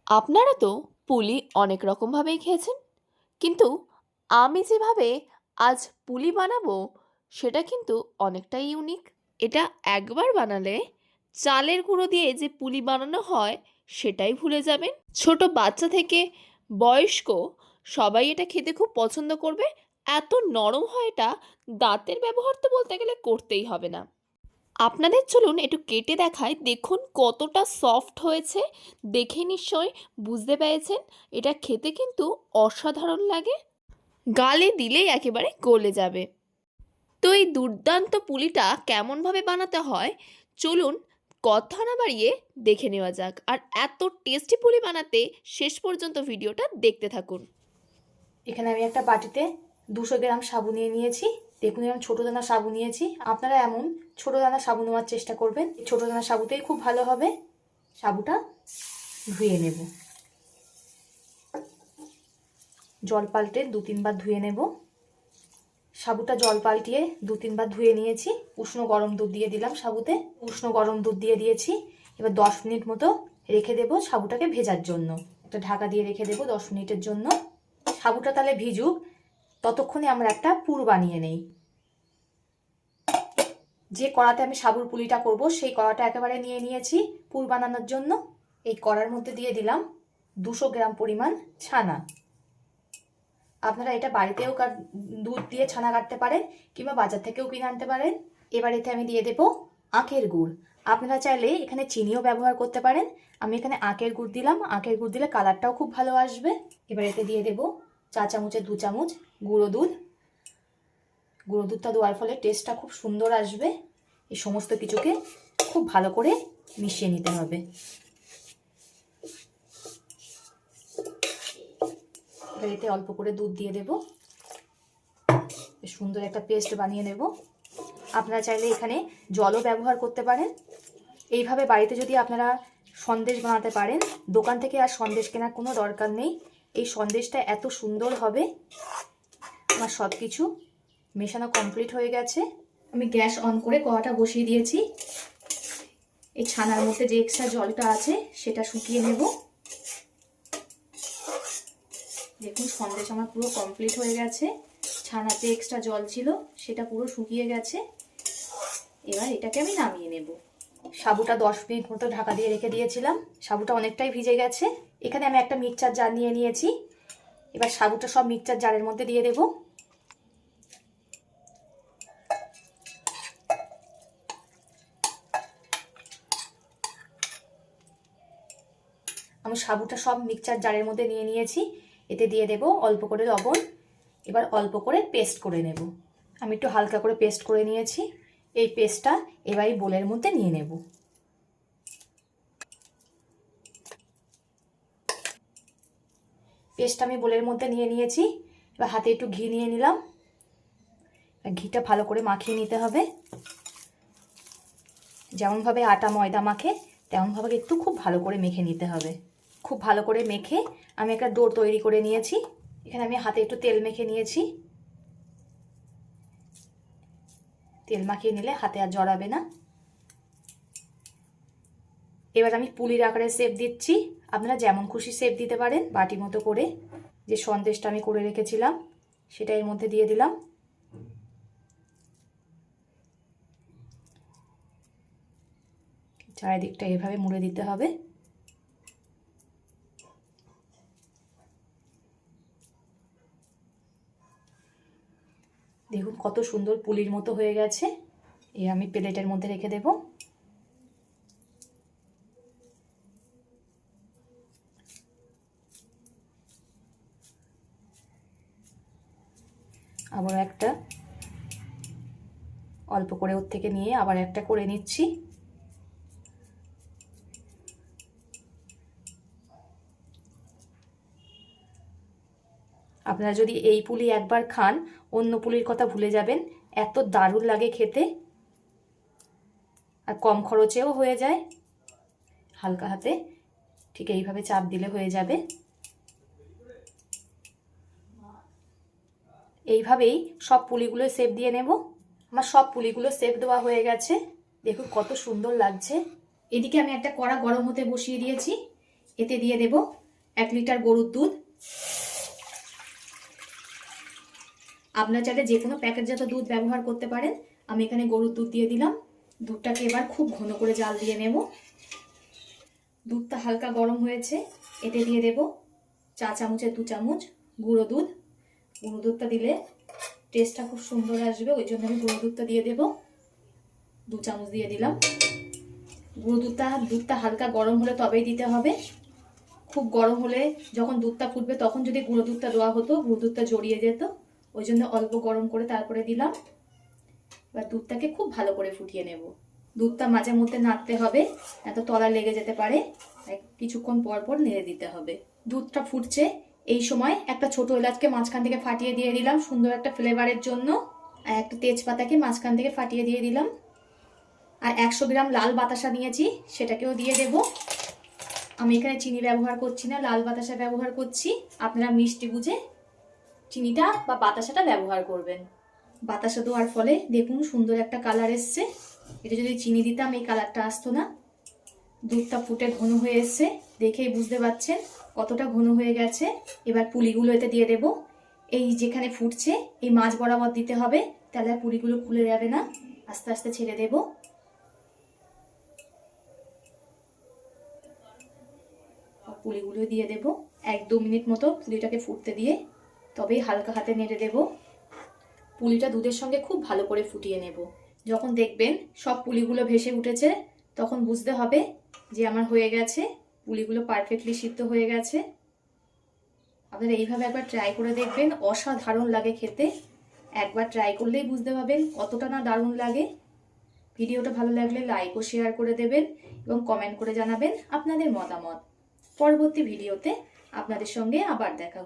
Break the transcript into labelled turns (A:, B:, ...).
A: আপনারা তো পুলি অনেক রকমভাবেই খেয়েছেন, কিন্তু আমি যেভাবে আজ পুলি বানাবো সেটা কিন্তু অনেকটাই ইউনিক। এটা একবার বানালে চালের গুঁড়ো দিয়ে যে পুলি বানানো হয় সেটাই ভুলে যাবেন। ছোট বাচ্চা থেকে বয়স্ক সবাই এটা খেতে খুব পছন্দ করবে। এত নরম হয় এটা, দাঁতের ব্যবহার তো বলতে গেলে করতেই হবে না। আপনাদের চলুন একটু কেটে দেখাই, দেখুন কতটা সফট হয়েছে। দেখে নিশ্চয় বুঝতে পেরেছেন, এটা খেতে কিন্তু অসাধারণ লাগে, গালে দিলেই একেবারে গলে যাবে। তো এই দুর্দান্ত পুলিটা কেমনভাবে বানাতে হয় চলুন কথা না বাড়িয়ে দেখে নেওয়া যাক। আর এত টেস্টি পুলি বানাতে শেষ পর্যন্ত ভিডিওটা দেখতে থাকুন।
B: এখানে আমি একটা বাটিতে 200 গ্রাম সাবু নিয়ে নিয়েছি। দেখুন এরকম ছোটো দানা সাবু নিয়েছি। আপনারা এমন ছোটো দানা সাবু নেওয়ার চেষ্টা করবেন, ছোটো দানা সাবুতেই খুব ভালো হবে। সাবুটা ধুয়ে নেব, জল পাল্টে 2-3 বার ধুয়ে নেব। সাবুটা জল পাল্টিয়ে 2-3 বার ধুয়ে নিয়েছি। উষ্ণ গরম দুধ দিয়ে দিলাম সাবুতে, উষ্ণ গরম দুধ দিয়ে দিয়েছি। এবার 10 মিনিট মতো রেখে দেবো সাবুটাকে ভেজার জন্য। একটা ঢাকা দিয়ে রেখে দেবো 10 মিনিটের জন্য। সাবুটা তাহলে ভিজুক, ততক্ষণে আমরা একটা পুর বানিয়ে নেই। যে কড়াতে আমি সাবুর পুলিটা করব সেই কড়াটা একেবারে নিয়ে নিয়েছি পুর বানানোর জন্য। এই কড়ার মধ্যে দিয়ে দিলাম 200 গ্রাম পরিমাণ ছানা। আপনারা এটা বাড়িতেও দুধ দিয়ে ছানা কাটতে পারেন, কিংবা বাজার থেকেও কিনে আনতে পারেন। এবার এতে আমি দিয়ে দেব আখের গুড়। আপনারা চাইলে এখানে চিনিও ব্যবহার করতে পারেন। আমি এখানে আখের গুড় দিলাম, আখের গুড় দিলে কালারটাও খুব ভালো আসবে। এবার এতে দিয়ে দেব 4 চামচে 2 চামচ গুঁড়ো দুধ। গুঁড়ো দুধটা দেওয়ার ফলে টেস্টটা খুব সুন্দর আসবে। এই সমস্ত কিছুকে খুব ভালো করে মিশিয়ে নিতে হবে। এতে অল্প করে দুধ দিয়ে দেব, সুন্দর একটা পেস্ট বানিয়ে নেব। আপনারা চাইলে এখানে জলও ব্যবহার করতে পারেন। এইভাবে বাড়িতে যদি আপনারা সন্দেশ বানাতে পারেন, দোকান থেকে আর সন্দেশ কেনার কোনো দরকার নেই। এই সন্দেশটা এত সুন্দর হবে। আমার সব কিছু মেশানো কমপ্লিট হয়ে গেছে। আমি গ্যাস অন করে কড়াটা বসিয়ে দিয়েছি। এই ছানার মধ্যে যে এক্সট্রা জলটা আছে সেটা শুকিয়ে নেব। দেখুন সন্দেশ আমার পুরো কমপ্লিট হয়ে গেছে। ছানাতে এক্সট্রা জল ছিল সেটা পুরো শুকিয়ে গেছে। এবার এটাকে আমি নামিয়ে নেব। সাবুটা 10 মিনিট মতো ঢাকা দিয়ে রেখে দিয়েছিলাম। সাবুটা অনেকটাই ভিজে গেছে। এখানে আমি একটা মিক্সচার জার নিয়ে নিয়েছি। এবার সাবুটা সব মিক্সচার জারের মধ্যে দিয়ে দেব। আমি সাবুটা সব মিক্সচার জারের মধ্যে নিয়ে নিয়েছি। এতে দিয়ে দেব অল্প করে লবণ। এবার অল্প করে পেস্ট করে নেব। আমি একটু হালকা করে পেস্ট করে নিয়েছি। এই পেস্টটা এবার এই বোলের মধ্যে নিয়ে নেব। পেস্ট আমি বোলের মধ্যে নিয়ে নিয়েছি। এবার হাতে একটু ঘি নিয়ে নিলাম। ঘিটা ভালো করে মাখিয়ে নিতে হবে। যেমনভাবে আটা ময়দা মাখে তেমনভাবে একটু খুব ভালো করে মেখে নিতে হবে। খুব ভালো করে মেখে আমি একটা ডো তৈরি করে নিয়েছি। এখানে আমি হাতে একটু তেল মেখে নিয়েছি। তেল মাখিয়ে নিলে হাতে আর জড়াবে না। এবার আমি পুলির আকারে শেপ দিচ্ছি। আপনারা যেমন খুশি শেপ দিতে পারেন। বাটি মতো করে যে সন্দেশটা আমি করে রেখেছিলাম সেটা এর মধ্যে দিয়ে দিলাম। চারিদিকটা এভাবে মুড়ে দিতে হবে। দেখুন কত সুন্দর পুলির মতো হয়ে গেছে। এই আমি প্লেটের মধ্যে রেখে দেব। আবার একটা অল্প করে ওর থেকে নিয়ে আবার একটা করে নিচ্ছি। আপনারা যদি এই পুলি একবার খান অন্য পুলির কথা ভুলে যাবেন। এত দারুণ লাগে খেতে, আর কম খরচেও হয়ে যায়। হালকা হাতে ঠিক এইভাবে চাপ দিলে হয়ে যাবে। এইভাবেই সব পুলিগুলো শেপ দিয়ে নেব। আমার সব পুলিগুলো শেপ দেওয়া হয়ে গেছে। দেখুন কত সুন্দর লাগছে। এদিকে আমি একটা কড়া গরম হতে বসিয়ে দিয়েছি। এতে দিয়ে দেব 1 লিটার গরুর দুধ। আপনারা চাইলে যে কোনো প্যাকেটজাত দুধ ব্যবহার করতে পারেন। আমি এখানে গরুর দুধ দিয়ে দিলাম। দুধটাকে এবার খুব ঘন করে জাল দিয়ে নেব। দুধটা হালকা গরম হয়েছে, এতে দিয়ে দেব 4 চামচের 2 চামচ গুঁড়ো দুধ। গুঁড়ো দুধটা দিলে টেস্টটা খুব সুন্দর আসবে, ওই জন্য আমি গুঁড়ো দুধটা দিয়ে দেব। 2 চামচ দিয়ে দিলাম। গুঁড়ো দুধটা হালকা গরম হলে তবেই দিতে হবে। খুব গরম হলে যখন দুধটা ফুটবে তখন যদি গুঁড়ো দুধটা দেওয়া হতো, গুঁড়ো দুধটা জড়িয়ে যেত, ওই জন্য অল্প গরম করে তারপরে দিলাম। এবার দুধটাকে খুব ভালো করে ফুটিয়ে নেব। দুধটা মাঝে মধ্যে নাড়তে হবে, এত তলা লেগে যেতে পারে, কিছুক্ষণ পর পর নেড়ে দিতে হবে। দুধটা ফুটছে, এই সময় একটা ছোট এলাচকে মাঝখান থেকে ফাটিয়ে দিয়ে দিলাম সুন্দর একটা ফ্লেভারের জন্য, আর একটা তেজপাতাকে মাঝখান থেকে ফাটিয়ে দিয়ে দিলাম। আর 100 গ্রাম লাল বাতাসা নিয়েছি, সেটাকেও দিয়ে দেব। আমি এখানে চিনি ব্যবহার করছি না, লাল বাতাসা ব্যবহার করছি। আপনারা মিষ্টি বুঝে চিনিটা বা বাতাসাটা ব্যবহার করবেন। বাতাসা দেওয়ার ফলে দেখুন সুন্দর একটা কালার এসছে। এটা যদি চিনি দিতাম এই কালারটা আসতো না। দুধটা ফুটে ঘন হয়ে এসছে, দেখেই বুঝতে পারছেন কতটা ঘন হয়ে গেছে। এবার পুলিগুলো এতে দিয়ে দেব। এই যেখানে ফুটছে এই মাঝ বরাবর দিতে হবে, তাহলে পুলিগুলো খুলে যাবে না। আস্তে আস্তে ছেড়ে দেব। পুলিগুলো দিয়ে দেব। 1-2 মিনিট মতো পুলিটাকে ফুটতে দিয়ে তবেই হালকা হাতে নেড়ে দেব। পুলিটা দুধের সঙ্গে খুব ভালো করে ফুটিয়ে নেব। যখন দেখবেন সব পুলিগুলো ভেসে উঠেছে তখন বুঝতে হবে যে আমার হয়ে গেছে, পুলিগুলো পারফেক্টলি সিদ্ধ হয়ে গেছে। আপনারা এইভাবে একবার ট্রাই করে দেখবেন, অসাধারণ লাগে খেতে। একবার ট্রাই করলেই বুঝতে পারবেন কতটা না দারুণ লাগে। ভিডিওটা ভালো লাগলে লাইক ও শেয়ার করে দেবেন এবং কমেন্ট করে জানাবেন আপনাদের মতামত। পরবর্তী ভিডিওতে আপনাদের সঙ্গে আবার দেখা হবে।